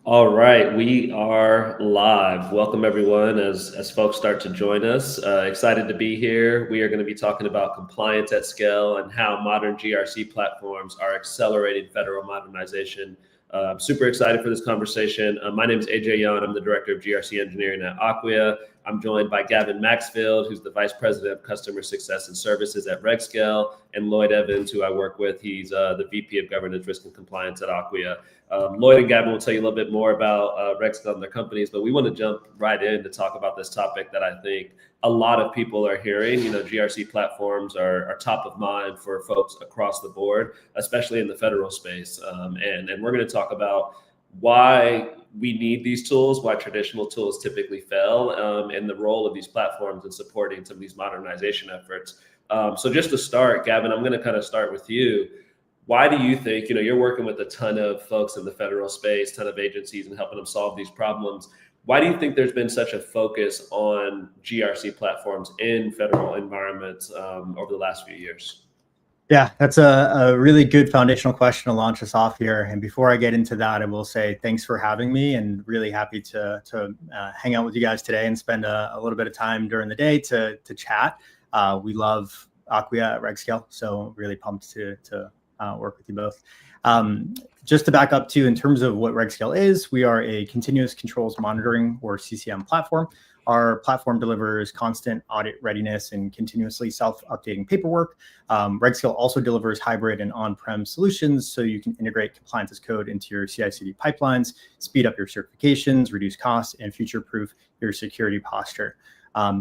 All right, we are live. Welcome everyone as folks start to join us. Excited to be here. We are going to be talking about compliance at scale and how modern GRC platforms are accelerating federal modernization. I'm super excited for this conversation. My name is AJ Yan. I'm the Director of GRC Engineering at Acquia. I'm joined by Gavin Maxfield, who's the Vice President of Customer Success and Services at RegScale, and Lloyd Evans, who I work with. He's the VP of Governance, Risk, and Compliance at Acquia. Lloyd and Gavin will tell you a little bit more about RegScale and their companies, but we want to jump right in to talk about this topic that I think a lot of people are hearing. You know, GRC platforms are top of mind for folks across the board, especially in the federal space. And we're going to talk about why we need these tools, why traditional tools typically fail, and the role of these platforms in supporting some of these modernization efforts. So just to start, Gavin, I'm going to kind of start with you. Why do you think, you're working with a ton of folks in the federal space, ton of agencies, and helping them solve these problems? Why do you think there's been such a focus on GRC platforms in federal environments over the last few years? Yeah, that's a really good foundational question to launch us off here. And before I get into that, I will say thanks for having me, and really happy to hang out with you guys today and spend a little bit of time during the day to chat. We love Acquia at RegScale, so really pumped to work with you both. Just to back up too, in terms of what RegScale is, we are a continuous controls monitoring, or CCM, platform. Our platform delivers constant audit readiness and continuously self-updating paperwork. RegScale also delivers hybrid and on-prem solutions, so you can integrate compliance as code into your CI/CD pipelines, speed up your certifications, reduce costs, and future-proof your security posture.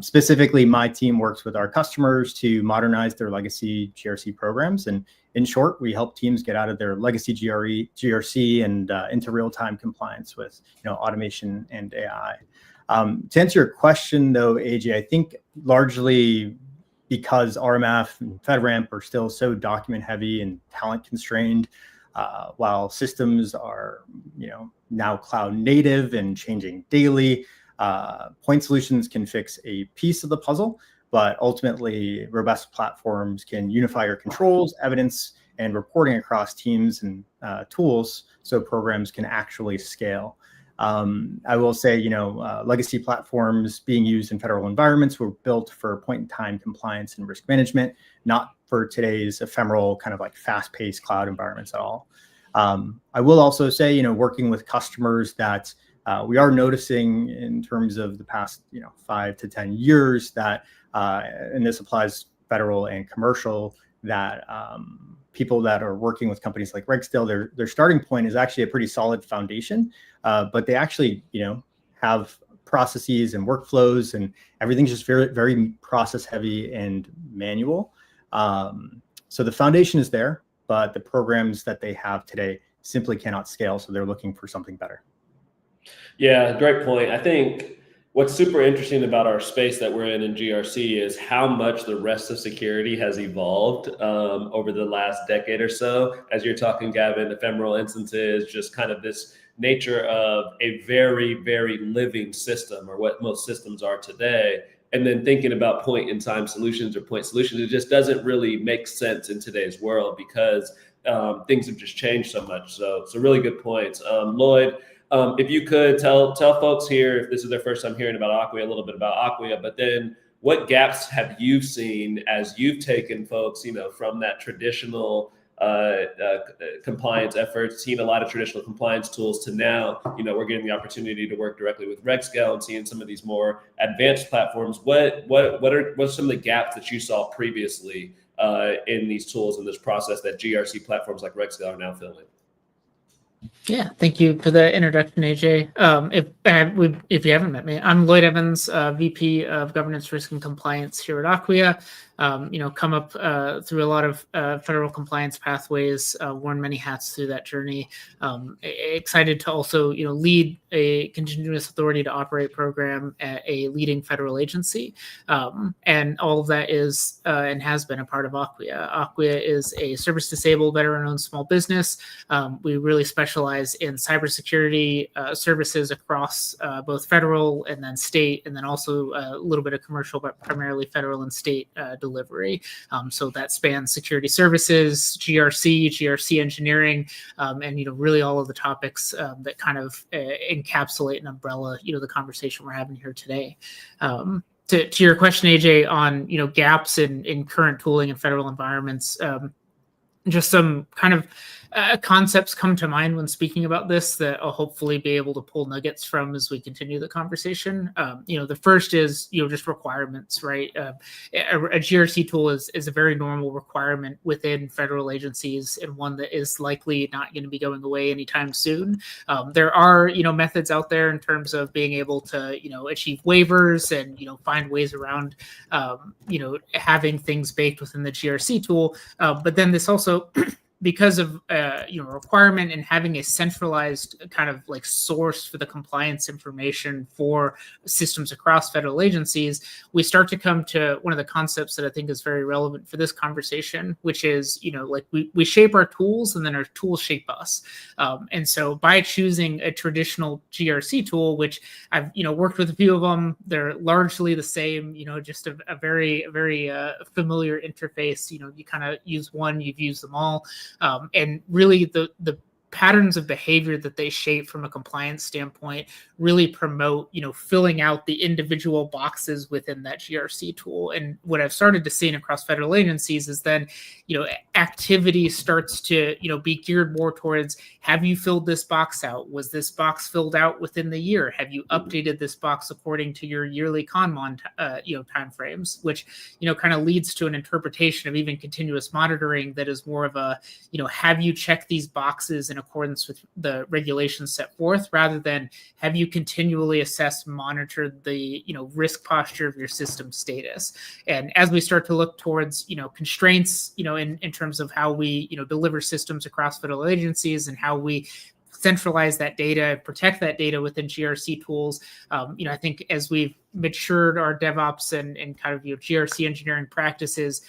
Specifically, my team works with our customers to modernize their legacy GRC programs. And in short, we help teams get out of their legacy GRC and into real-time compliance with automation and AI. To answer your question, though, AJ, I think largely because RMF and FedRAMP are still so document heavy and talent constrained, while systems are now cloud native and changing daily. Point solutions can fix a piece of the puzzle, but ultimately robust platforms can unify your controls, evidence, and reporting across teams and tools so programs can actually scale. I will say, legacy platforms being used in federal environments were built for point-in-time compliance and risk management, not for today's ephemeral kind of like fast-paced cloud environments at all. I will also say, working with customers that we are noticing in terms of the past, 5 to 10 years that, and this applies federal and commercial, that people that are working with companies like RegScale, their starting point is actually a pretty solid foundation, but they actually, have processes and workflows, and everything's just very, very process heavy and manual. So the foundation is there, but the programs that they have today simply cannot scale. So they're looking for something better. Yeah, great point. I think what's super interesting about our space that we're in GRC is how much the rest of security has evolved over the last decade or so. As you're talking, Gavin, ephemeral instances, just kind of this nature of a very, very living system, or what most systems are today. And then thinking about point-in-time solutions or point solutions, it just doesn't really make sense in today's world because things have just changed so much. So really good points. Lloyd, if you could tell folks here, if this is their first time hearing about Acquia, a little bit about Acquia, but then what gaps have you seen as you've taken folks, from that traditional compliance efforts, seen a lot of traditional compliance tools, to now, we're getting the opportunity to work directly with RegScale and seeing some of these more advanced platforms. What are some of the gaps that you saw previously in these tools in this process that GRC platforms like RegScale are now filling? Yeah, thank you for the introduction, AJ. If you haven't met me, I'm Lloyd Evans, VP of Governance, Risk, and Compliance here at Acquia. Come up through a lot of federal compliance pathways, worn many hats through that journey. Excited to also, lead a continuous authority to operate program at a leading federal agency. And all of that is and has been a part of Acquia. Acquia is a service-disabled, veteran-owned small business. We really specialize specialize in cybersecurity services across both federal and then state, and then also a little bit of commercial, but primarily federal and state delivery. So that spans security services, GRC engineering, and really all of the topics that kind of encapsulate and umbrella the conversation we're having here today. To your question, AJ, on gaps in current tooling in federal environments, just some kind of concepts come to mind when speaking about this that I'll hopefully be able to pull nuggets from as we continue the conversation. The first is just requirements, right? A GRC tool is a very normal requirement within federal agencies, and one that is likely not going to be going away anytime soon. There are methods out there in terms of being able to achieve waivers and find ways around having things baked within the GRC tool. But then this also because of requirement and having a centralized kind of like source for the compliance information for systems across federal agencies, we start to come to one of the concepts that I think is very relevant for this conversation, which is we shape our tools and then our tools shape us. And so by choosing a traditional GRC tool, which I've worked with a few of them, they're largely the same, just a very familiar interface. You kind of use one, you've used them all. And really the patterns of behavior that they shape from a compliance standpoint really promote, filling out the individual boxes within that GRC tool. And what I've started to see across federal agencies is then, activity starts to, be geared more towards, have you filled this box out? Was this box filled out within the year? Have you updated this box according to your yearly ConMon, timeframes, which, kind of leads to an interpretation of even continuous monitoring that is more of a, have you checked these boxes in accordance with the regulations set forth, rather than have you continually assessed, monitored the risk posture of your system status. And as we start to look towards constraints in terms of how we deliver systems across federal agencies and how we centralize that data, protect that data within GRC tools, I think as we've matured our DevOps and kind of GRC engineering practices,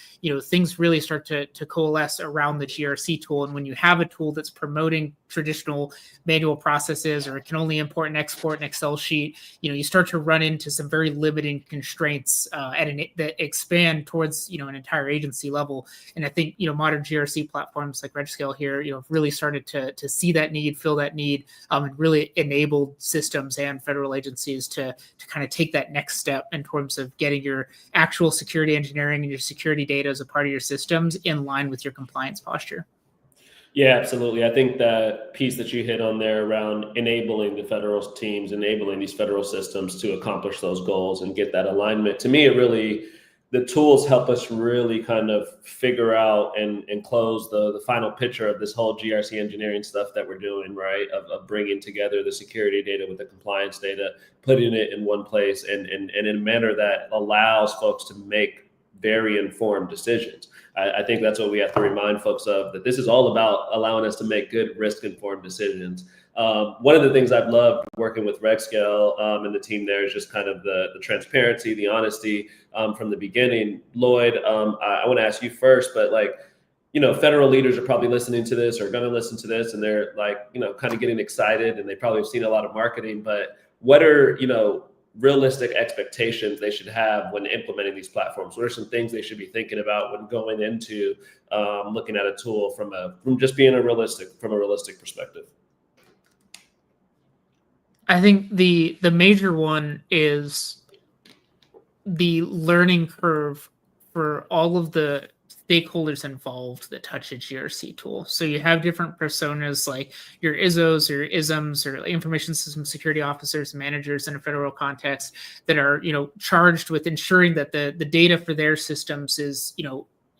things really start to coalesce around the GRC tool. And when you have a tool that's promoting traditional manual processes, or it can only import and export an Excel sheet, you start to run into some very limiting constraints that expand towards an entire agency level. And I think modern GRC platforms like RegScale here have really started to see that need, fill that need, and really enabled systems and federal agencies to kind of take that next step in terms of getting your actual security engineering and your security data as a part of your systems in line with your compliance posture. Yeah, absolutely. I think that piece that you hit on there around enabling the federal teams, enabling these federal systems to accomplish those goals and get that alignment, to me, the tools help us really kind of figure out and close the final picture of this whole GRC engineering stuff that we're doing, right? Of bringing together the security data with the compliance data, putting it in one place and in a manner that allows folks to make very informed decisions. I think that's what we have to remind folks of, that this is all about allowing us to make good risk-informed decisions. One of the things I've loved working with RegScale and the team there is just kind of the transparency, the honesty from the beginning. Lloyd, I want to ask you first, but federal leaders are probably listening to this or going to listen to this, and they're kind of getting excited, and they probably have seen a lot of marketing, but what are, realistic expectations they should have when implementing these platforms? What are some things they should be thinking about when going into looking at a tool from just being a realistic perspective? I think the major one is the learning curve for all of the stakeholders involved that touch a GRC tool. So you have different personas like your ISOs or ISMs or information system security officers and managers in a federal context that are, charged with ensuring that the data for their systems is,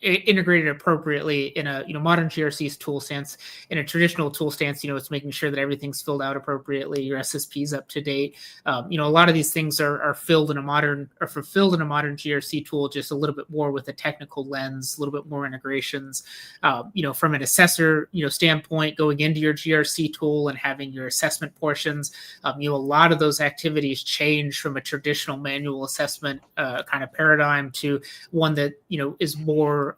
integrated appropriately in a modern GRC's tool stance. In a traditional tool stance, it's making sure that everything's filled out appropriately, your SSP's up to date. A lot of these things are fulfilled in a modern GRC tool, just a little bit more with a technical lens, a little bit more integrations. From an assessor standpoint, going into your GRC tool and having your assessment portions, a lot of those activities change from a traditional manual assessment kind of paradigm to one that is more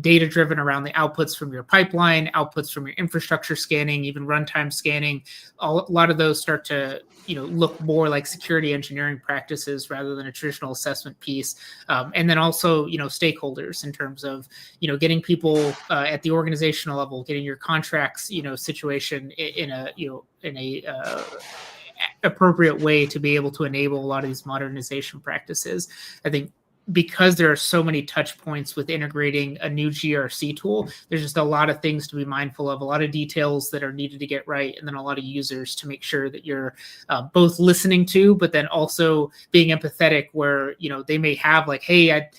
data driven around the outputs from your pipeline, outputs from your infrastructure scanning, even runtime scanning. A lot of those start to look more like security engineering practices rather than a traditional assessment piece. And then also stakeholders in terms of getting people at the organizational level, getting your contracts situation in a appropriate way to be able to enable a lot of these modernization practices. I think because there are so many touch points with integrating a new GRC tool, there's just a lot of things to be mindful of, a lot of details that are needed to get right, and then a lot of users to make sure that you're both listening to, but then also being empathetic where, they may have like, hey,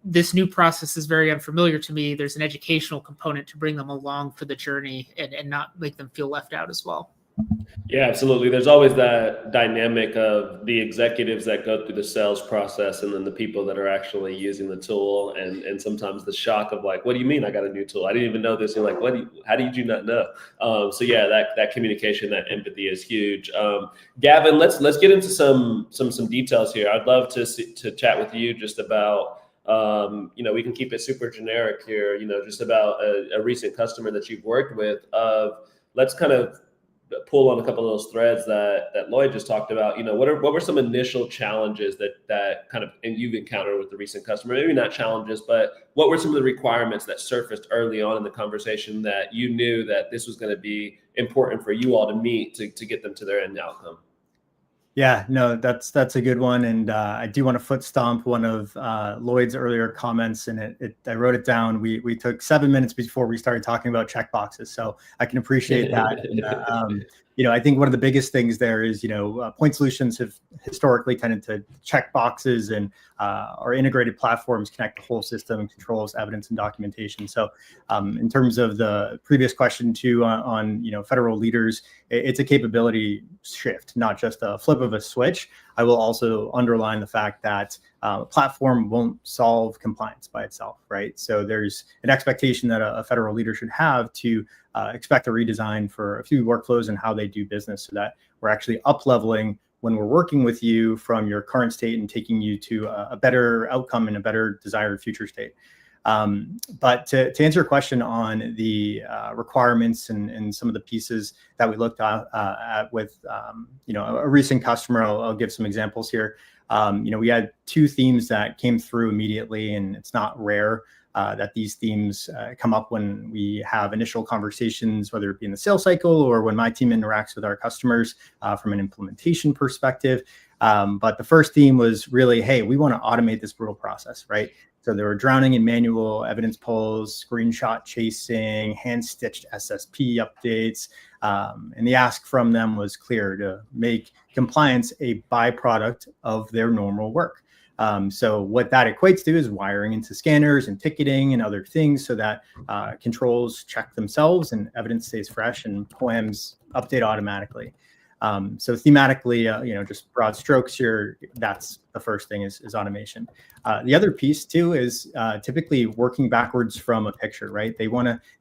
this new process is very unfamiliar to me. There's an educational component to bring them along for the journey and not make them feel left out as well. Yeah, absolutely. There's always that dynamic of the executives that go through the sales process and then the people that are actually using the tool. And sometimes the shock of like, what do you mean I got a new tool? I didn't even know this. You're like, how did you not know? So yeah, that communication, that empathy is huge. Gavin, let's get into some details here. I'd love to chat with you just about, we can keep it super generic here, just about a recent customer that you've worked with. Let's kind of pull on a couple of those threads that Lloyd just talked about. What were some initial challenges that kind of and you've encountered with the recent customer? Maybe not challenges, but what were some of the requirements that surfaced early on in the conversation that you knew that this was going to be important for you all to meet to get them to their end outcome? Yeah, no, that's a good one, and I do want to foot stomp one of Lloyd's earlier comments, and I wrote it down. We took 7 minutes before we started talking about checkboxes, so I can appreciate that. And, I think one of the biggest things there is, point solutions have historically tended to check boxes, and our integrated platforms connect the whole system, controls, evidence, and documentation. So in terms of the previous question too on federal leaders, it's a capability shift, not just a flip of a switch. I will also underline the fact that a platform won't solve compliance by itself, right? So there's an expectation that a federal leader should have to expect a redesign for a few workflows and how they do business, so that we're actually up-leveling when we're working with you from your current state and taking you to a better outcome and a better desired future state. But to answer your question on the requirements and some of the pieces that we looked at with a recent customer, I'll give some examples here. We had two themes that came through immediately, and it's not rare that these themes come up when we have initial conversations, whether it be in the sales cycle or when my team interacts with our customers from an implementation perspective. But the first theme was really, hey, we want to automate this brutal process, right? So they were drowning in manual evidence pulls, screenshot chasing, hand-stitched SSP updates. And the ask from them was clear: to make compliance a byproduct of their normal work. So what that equates to is wiring into scanners and ticketing and other things so that controls check themselves and evidence stays fresh and POAMs update automatically. So thematically, just broad strokes here, that's the first thing is automation. The other piece too is typically working backwards from a picture, right? They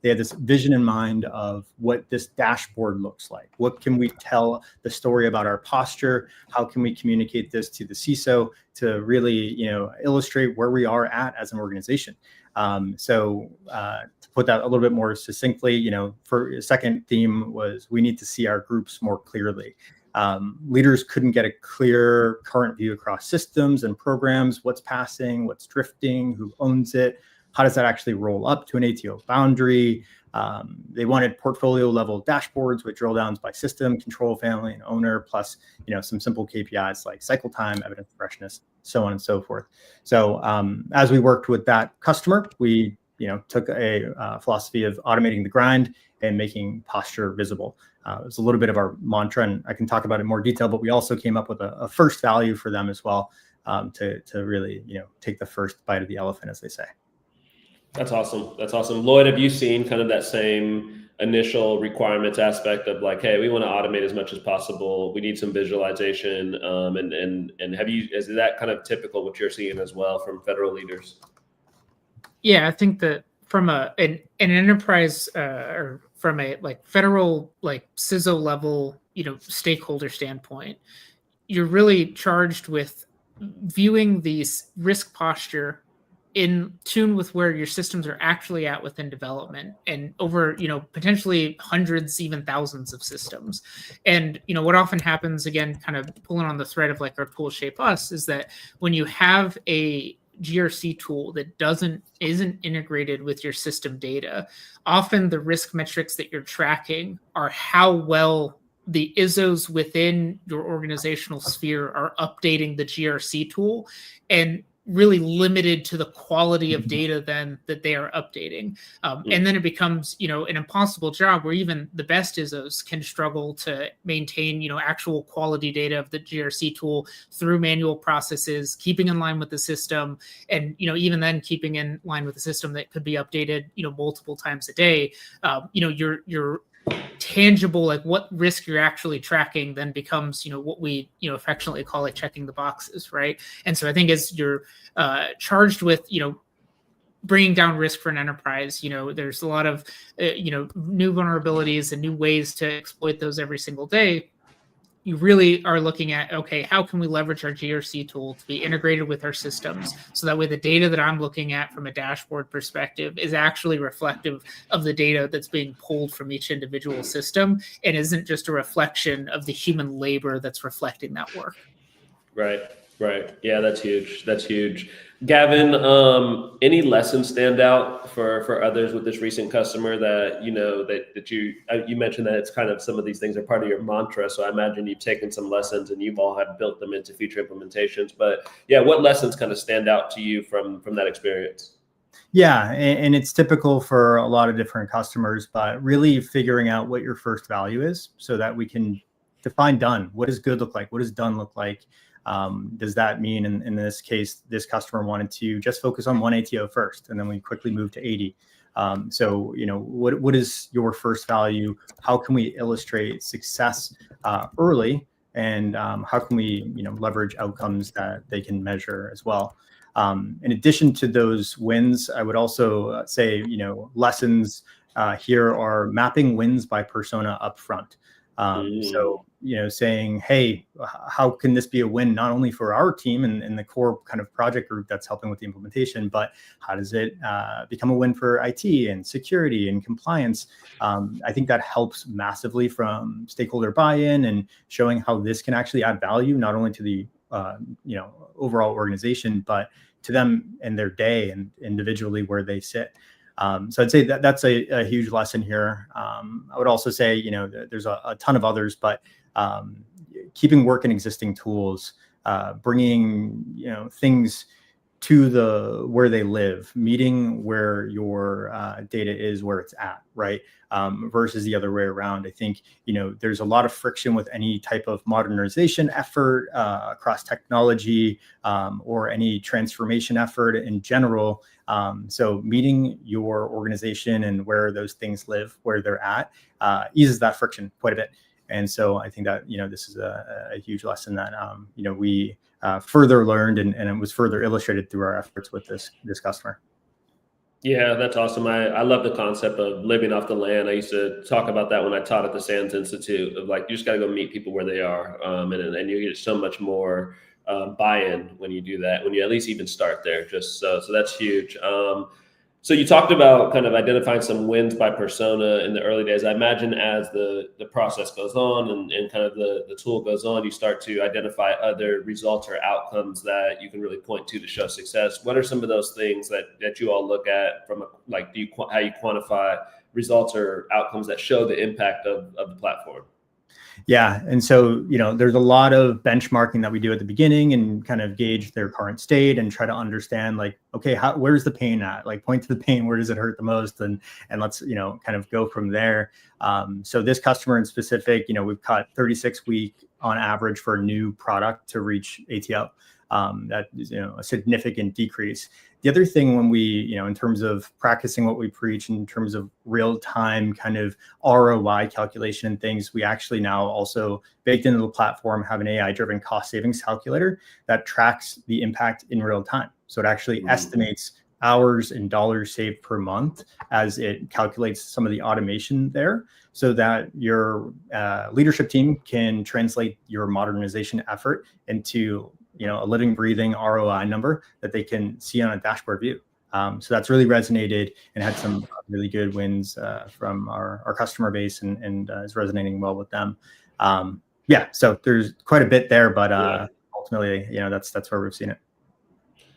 have this vision in mind of what this dashboard looks like. What can we tell the story about our posture? How can we communicate this to the CISO to really, illustrate where we are at as an organization? So to put that a little bit more succinctly, for a second theme was we need to see our groups more clearly. Leaders couldn't get a clear current view across systems and programs, what's passing, what's drifting, who owns it, how does that actually roll up to an ATO boundary. They wanted portfolio level dashboards with drill downs by system, control family, and owner, plus some simple KPIs like cycle time, evidence freshness, so on and so forth. So as we worked with that customer, we took a philosophy of automating the grind and making posture visible. It was a little bit of our mantra, and I can talk about it in more detail, but we also came up with a first value for them as well, to really take the first bite of the elephant, as they say. That's awesome. That's awesome. Lloyd, have you seen kind of that same initial requirements aspect of like, hey, we want to automate as much as possible. We need some visualization. And is that kind of typical what you're seeing as well from federal leaders? Yeah, I think that from an enterprise or from a federal CISO level, stakeholder standpoint, you're really charged with viewing these risk posture in tune with where your systems are actually at within development, and over, potentially hundreds, even thousands of systems. And, what often happens, again, kind of pulling on the thread of like our tool shape us, is that when you have a GRC tool that isn't integrated with your system data, often the risk metrics that you're tracking are how well the ISOs within your organizational sphere are updating the GRC tool, and really limited to the quality of data then that they are updating. And then it becomes, an impossible job where even the best ISOs can struggle to maintain, actual quality data of the GRC tool through manual processes, keeping in line with the system, and, even then keeping in line with the system that could be updated, multiple times a day. Your tangible, like what risk you're actually tracking, then becomes what we affectionately call like checking the boxes, right? And so I think as you're charged with bringing down risk for an enterprise, there's a lot of new vulnerabilities and new ways to exploit those every single day. You really are looking at, okay, how can we leverage our GRC tool to be integrated with our systems, so that way the data that I'm looking at from a dashboard perspective is actually reflective of the data that's being pulled from each individual system, and isn't just a reflection of the human labor that's reflecting that work. Right. Yeah, that's huge. That's huge. Gavin, any lessons stand out for others with this recent customer that, that you mentioned that it's kind of, some of these things are part of your mantra. So I imagine you've taken some lessons and you've all have built them into future implementations. But yeah, what lessons kind of stand out to you from that experience? Yeah, and it's typical for a lot of different customers, but really figuring out what your first value is so that we can define done. What does good look like? What does done look like? Does that mean in this case, this customer wanted to just focus on one ATO first, and then we quickly moved to 80. So, what is your first value? How can we illustrate success early? And how can we, leverage outcomes that they can measure as well? In addition to those wins, I would also say, lessons here are mapping wins by persona upfront. So, saying, hey, how can this be a win not only for our team and the core kind of project group that's helping with the implementation, but how does it become a win for IT and security and compliance? I think that helps massively from stakeholder buy-in and showing how this can actually add value, not only to the overall organization, but to them and their day and individually where they sit. So I'd say that's a huge lesson here. I would also say, there's a ton of others, but keeping work in existing tools, bringing, things to where they live, meeting where your data is, where it's at, right? Versus the other way around. I think, there's a lot of friction with any type of modernization effort across technology or any transformation effort in general. So meeting your organization and where those things live, where they're at, eases that friction quite a bit. And so I think that, this is a huge lesson that, we further learned and it was further illustrated through our efforts with this customer. Yeah, that's awesome. I love the concept of living off the land. I used to talk about that when I taught at the SANS Institute, of like, you just got to go meet people where they are. And you get so much more buy-in when you do that, when you at least even start there. So that's huge. So you talked about kind of identifying some wins by persona in the early days. I imagine as the process goes on and kind of the tool goes on, you start to identify other results or outcomes that you can really point to show success. What are some of those things that you all look at from how you quantify results or outcomes that show the impact of the platform? Yeah. And so, there's a lot of benchmarking that we do at the beginning and kind of gauge their current state and try to understand, like, okay, where's the pain at? Like, point to the pain, where does it hurt the most? And let's, kind of go from there. So this customer in specific, we've cut 36-week on average for a new product to reach ATO. That is, a significant decrease. The other thing when we, in terms of practicing what we preach, in terms of real-time kind of ROI calculation and things, we actually now also baked into the platform have an AI-driven cost savings calculator that tracks the impact in real time. So it actually estimates hours and dollars saved per month as it calculates some of the automation there, so that your leadership team can translate your modernization effort into a living, breathing ROI number that they can see on a dashboard view. So that's really resonated and had some really good wins from our customer base, and is resonating well with them. So there's quite a bit there, but ultimately, that's where we've seen it.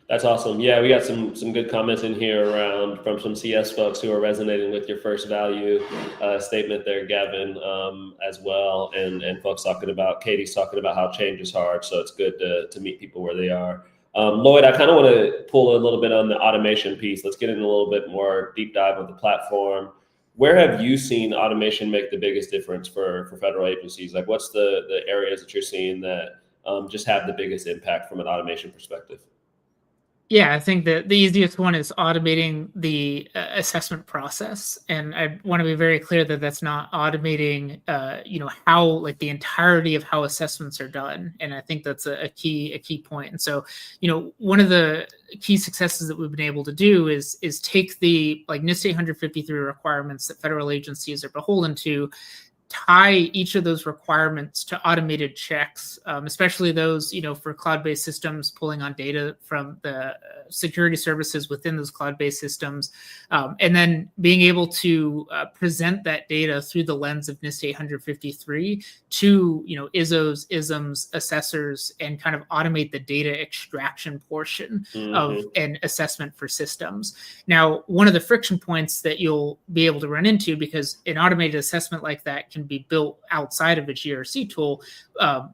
That's awesome. Yeah, we got some good comments in here around from some CS folks who are resonating with your first value statement there, Gavin, as well, and folks Katie's talking about how change is hard, so it's good to meet people where they are. Lloyd, I kind of want to pull a little bit on the automation piece. Let's get in a little bit more deep dive of the platform. Where have you seen automation make the biggest difference for federal agencies? Like, what's the areas that you're seeing that just have the biggest impact from an automation perspective? Yeah, I think the easiest one is automating the assessment process, and I want to be very clear that that's not automating, how like the entirety of how assessments are done, and I think that's a key point. And so, one of the key successes that we've been able to do is take the like NIST 853 requirements that federal agencies are beholden to, tie each of those requirements to automated checks, especially those, for cloud-based systems pulling on data from the security services within those cloud-based systems, and then being able to present that data through the lens of NIST 853 to, ISOs, ISMs, assessors, and kind of automate the data extraction portion of an assessment for systems. Now, one of the friction points that you'll be able to run into, because an automated assessment like that can be built outside of a GRC tool,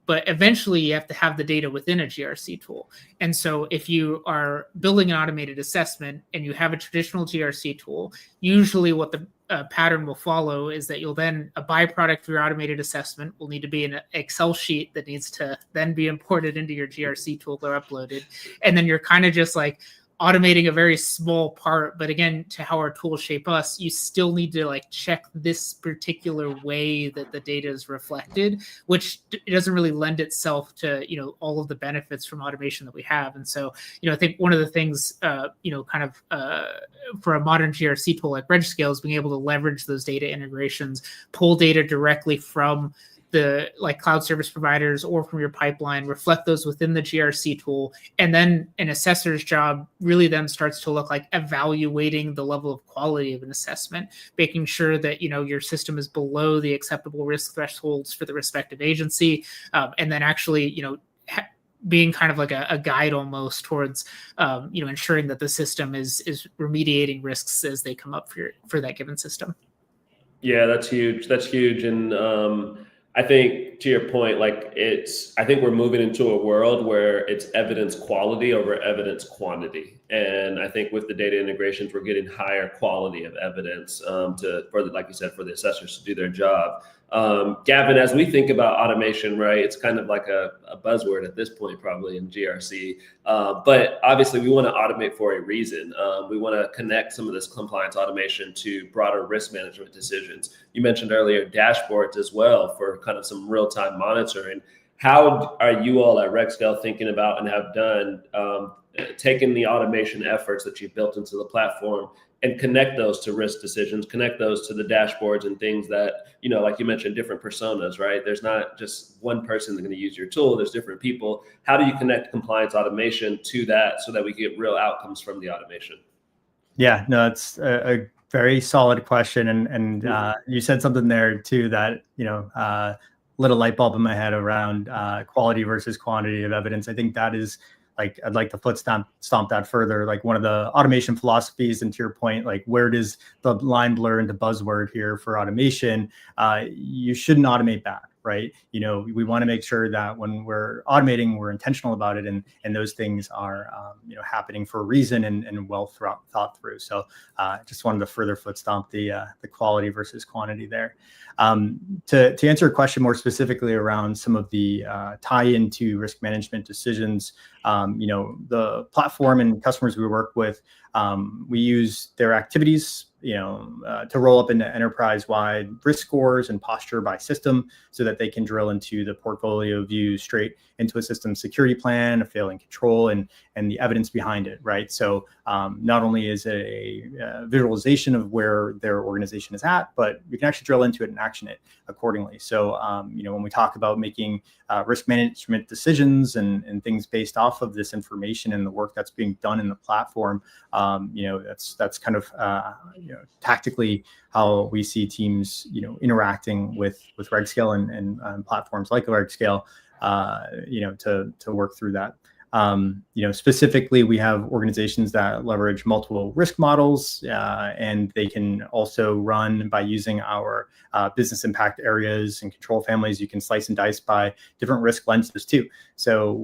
but eventually you have to have the data within a GRC tool. And so if you are building an automated assessment and you have a traditional GRC tool, usually what the pattern will follow is that you'll then, a byproduct of your automated assessment will need to be an Excel sheet that needs to then be imported into your GRC tool or uploaded. And then you're kind of just like automating a very small part, but again, to how our tools shape us, you still need to like check this particular way that the data is reflected, which it doesn't really lend itself to, all of the benefits from automation that we have. And so, I think one of the things, for a modern GRC tool like RegScale is being able to leverage those data integrations, pull data directly from the like cloud service providers or from your pipeline, reflect those within the GRC tool. And then an assessor's job really then starts to look like evaluating the level of quality of an assessment, making sure that, your system is below the acceptable risk thresholds for the respective agency. And then actually, being kind of like a guide almost towards, ensuring that the system is remediating risks as they come up for that given system. Yeah, that's huge. And I think to your point, I think we're moving into a world where it's evidence quality over evidence quantity. And I think with the data integrations, we're getting higher quality of evidence like you said, for the assessors to do their job. Gavin, as we think about automation, right, it's kind of like a buzzword at this point, probably in GRC. But obviously, we want to automate for a reason. We want to connect some of this compliance automation to broader risk management decisions. You mentioned earlier dashboards as well for kind of some real-time monitoring. How are you all at RegScale thinking about and have done taking the automation efforts that you've built into the platform and connect those to risk decisions, connect those to the dashboards and things that, like you mentioned, different personas, right? There's not just one person that's going to use your tool. There's different people. How do you connect compliance automation to that so that we get real outcomes from the automation? Yeah, no, it's a very solid question. And you said something there too that, lit a light bulb in my head around quality versus quantity of evidence. I think that is, like, I'd like to foot stomp that further. Like, one of the automation philosophies, and to your point, like, where does the line blur into buzzword here for automation? You shouldn't automate that, right? We want to make sure that when we're automating, we're intentional about it, and those things are, happening for a reason and well thought through. So just wanted to further foot stomp the quality versus quantity there. To answer a question more specifically around some of the tie into risk management decisions, the platform and customers we work with, we use their activities to roll up into enterprise-wide risk scores and posture by system so that they can drill into the portfolio view straight into a system security plan, a failing control, and the evidence behind it, right? So not only is it a visualization of where their organization is at, but we can actually drill into it and action it accordingly. So, when we talk about making risk management decisions and things based off of this information and the work that's being done in the platform, that's kind of tactically how we see teams interacting with RegScale and platforms like RegScale to work through that. Specifically, we have organizations that leverage multiple risk models, and they can also run by using our business impact areas and control families. You can slice and dice by different risk lenses too. So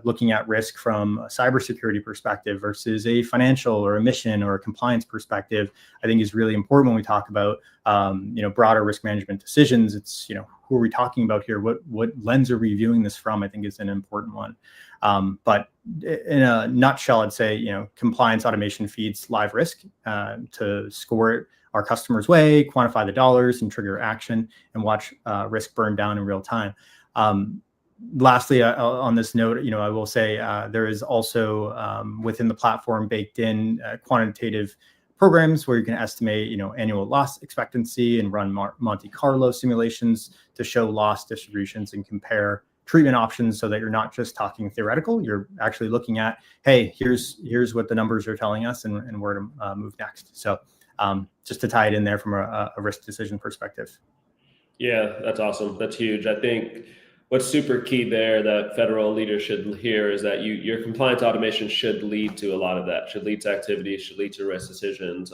looking at risk from a cybersecurity perspective versus a financial or a mission or a compliance perspective, I think is really important when we talk about broader risk management decisions. It's who are we talking about here? What lens are we viewing this from? I think is an important one. But in a nutshell, I'd say, compliance automation feeds live risk to score it our customers' way, quantify the dollars, and trigger action, and watch risk burn down in real time. Lastly, on this note, I will say there is also within the platform baked in quantitative programs where you can estimate, annual loss expectancy and run Monte Carlo simulations to show loss distributions and compare treatment options so that you're not just talking theoretical, you're actually looking at, hey, here's what the numbers are telling us and where to move next. So just to tie it in there from a risk decision perspective. Yeah, that's awesome. That's huge. I think what's super key there that federal leaders should hear is that your compliance automation should lead to a lot of that, should lead to activity, should lead to risk decisions.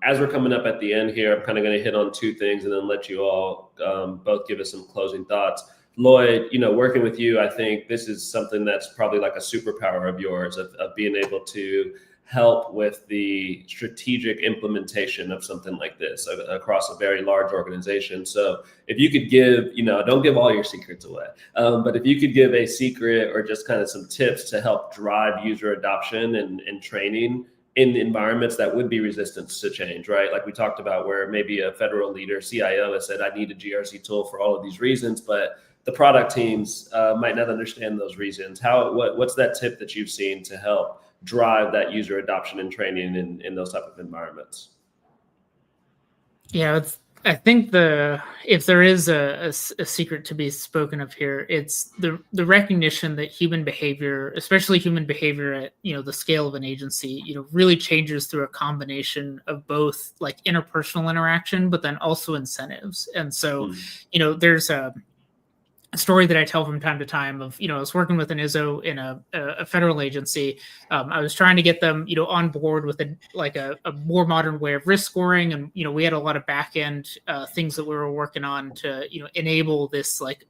As we're coming up at the end here, I'm kind of going to hit on two things and then let you all both give us some closing thoughts. Lloyd, working with you, I think this is something that's probably like a superpower of yours of being able to help with the strategic implementation of something like this across a very large organization. So if you could give, don't give all your secrets away, but if you could give a secret or just kind of some tips to help drive user adoption and training in environments that would be resistant to change, right? Like we talked about where maybe a federal leader, CIO has said, I need a GRC tool for all of these reasons, but the product teams might not understand those reasons. What's that tip that you've seen to help drive that user adoption and training in those type of environments? Yeah, I think if there is a secret to be spoken of here, it's the recognition that human behavior, especially human behavior at the scale of an agency, really changes through a combination of both like interpersonal interaction, but then also incentives. And so, there's a story that I tell from time to time of, I was working with an ISO in a federal agency. I was trying to get them, on board with a more modern way of risk scoring. And, we had a lot of back end things that we were working on to, enable this like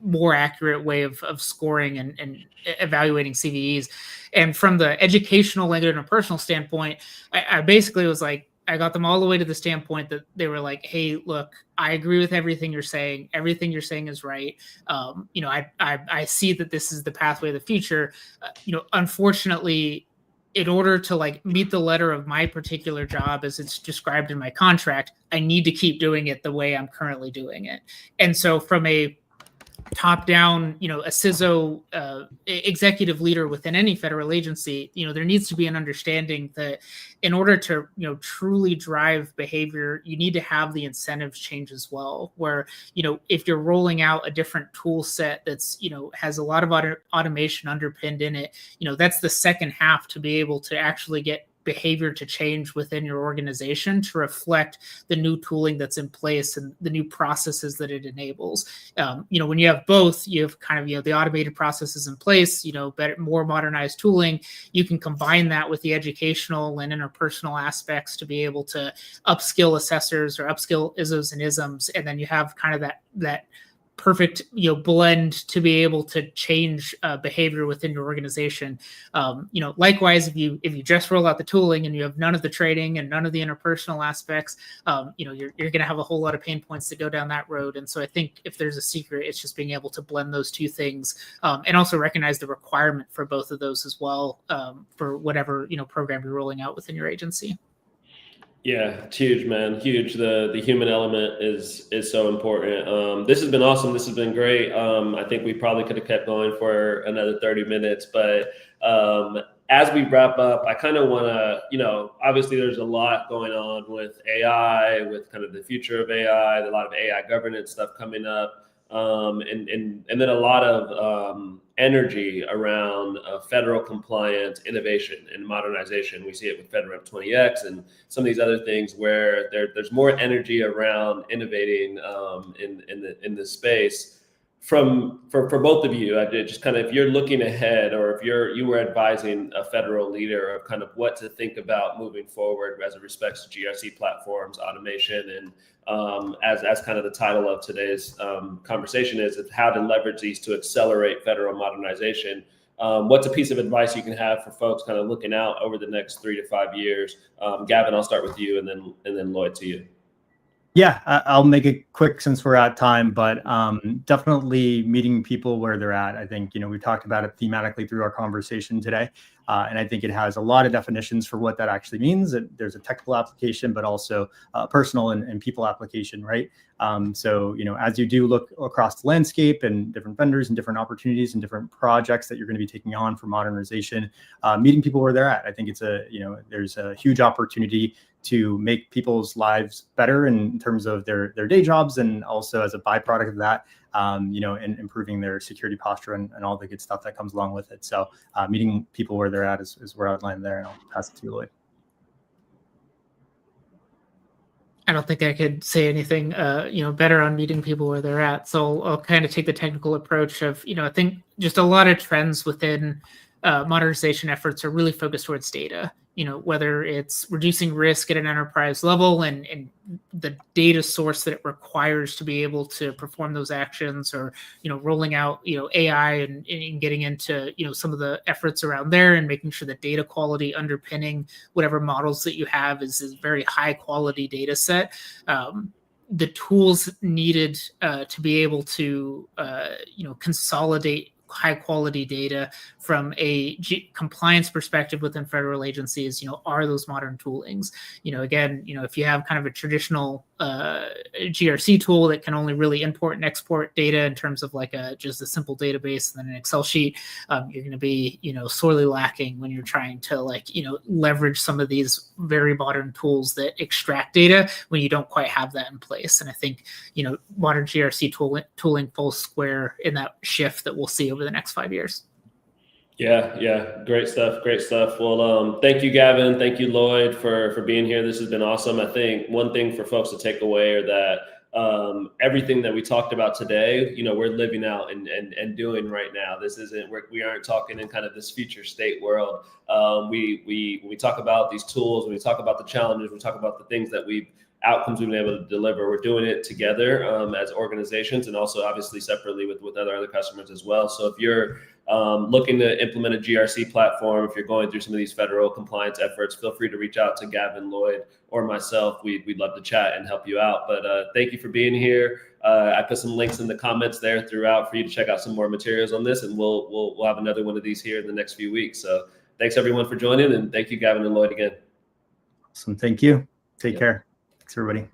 more accurate way of scoring and evaluating CVEs. And from the educational and interpersonal standpoint, I basically was like, I got them all the way to the standpoint that they were like, hey, look, I agree with everything you're saying. Everything you're saying is right. I see that this is the pathway of the future. Unfortunately, in order to like meet the letter of my particular job as it's described in my contract, I need to keep doing it the way I'm currently doing it. And so from a top down, a CISO executive leader within any federal agency, there needs to be an understanding that in order to, truly drive behavior, you need to have the incentives change as well. Where, if you're rolling out a different tool set that's, has a lot of automation underpinned in it, that's the second half to be able to actually get behavior to change within your organization to reflect the new tooling that's in place and the new processes that it enables. When you have both, you have kind of, the automated processes in place, better, more modernized tooling. You can combine that with the educational and interpersonal aspects to be able to upskill assessors or upskill ISOs and ISMs. And then you have kind of that perfect blend to be able to change behavior within your organization. Likewise, if you just roll out the tooling and you have none of the training and none of the interpersonal aspects, you're going to have a whole lot of pain points to go down that road. And so I think if there's a secret, it's just being able to blend those two things and also recognize the requirement for both of those as well for whatever program you're rolling out within your agency. Yeah, it's huge, man. Huge. The human element is so important. This has been awesome. This has been great. I think we probably could have kept going for another 30 minutes, but as we wrap up, I kind of want to, obviously there's a lot going on with AI, with kind of the future of AI, a lot of AI governance stuff coming up. And then a lot of energy around federal compliance, innovation, and modernization. We see it with FedRAMP 20X and some of these other things where there's more energy around innovating in this space. For both of you, I did just kind of, if you're looking ahead, or if you were advising a federal leader of kind of what to think about moving forward as it respects to GRC platforms, automation, and as kind of the title of today's conversation is how to leverage these to accelerate federal modernization. What's a piece of advice you can have for folks kind of looking out over the next 3 to 5 years? Gavin, I'll start with you, and then Lloyd, to you. Yeah, I'll make it quick since we're at time, but definitely meeting people where they're at. I think, we talked about it thematically through our conversation today. And I think it has a lot of definitions for what that actually means. There's a technical application, but also a personal and people application, right? So, as you do look across the landscape and different vendors and different opportunities and different projects that you're going to be taking on for modernization, meeting people where they're at. I think there's a huge opportunity to make people's lives better in terms of their day jobs, and also as a byproduct of that, and improving their security posture and all the good stuff that comes along with it. So meeting people where they're at is where I'd land there, and I'll pass it to you, Lloyd. I don't think I could say anything, better on meeting people where they're at. So I'll kind of take the technical approach of, I think just a lot of trends within modernization efforts are really focused towards data. Whether it's reducing risk at an enterprise level and the data source that it requires to be able to perform those actions, or, rolling out, AI and getting into, some of the efforts around there and making sure the data quality underpinning whatever models that you have is a very high quality data set. The tools needed to be able to, consolidate high quality data from a compliance perspective within federal agencies, are those modern toolings. Again, if you have kind of a traditional GRC tool that can only really import and export data in terms of like just a simple database and then an Excel sheet, you're going to be, sorely lacking when you're trying to leverage some of these very modern tools that extract data when you don't quite have that in place. And I think, modern GRC tooling falls square in that shift that we'll see over the next 5 years. Yeah. Great stuff. Well, thank you, Gavin. Thank you, Lloyd, for being here. This has been awesome. I think one thing for folks to take away are that everything that we talked about today, we're living out and doing right now. This isn't, we aren't talking in kind of this future state world. We talk about these tools, when we talk about the challenges, we talk about the things that outcomes we've been able to deliver. We're doing it together as organizations, and also obviously separately with other customers as well. So if you're looking to implement a GRC platform, if you're going through some of these federal compliance efforts, feel free to reach out to Gavin, Lloyd, or myself. We'd love to chat and help you out. But thank you for being here. I put some links in the comments there throughout for you to check out some more materials on this, and we'll have another one of these here in the next few weeks. So thanks everyone for joining, and thank you, Gavin and Lloyd, again. Awesome. Thank you. Take care. Thanks, everybody.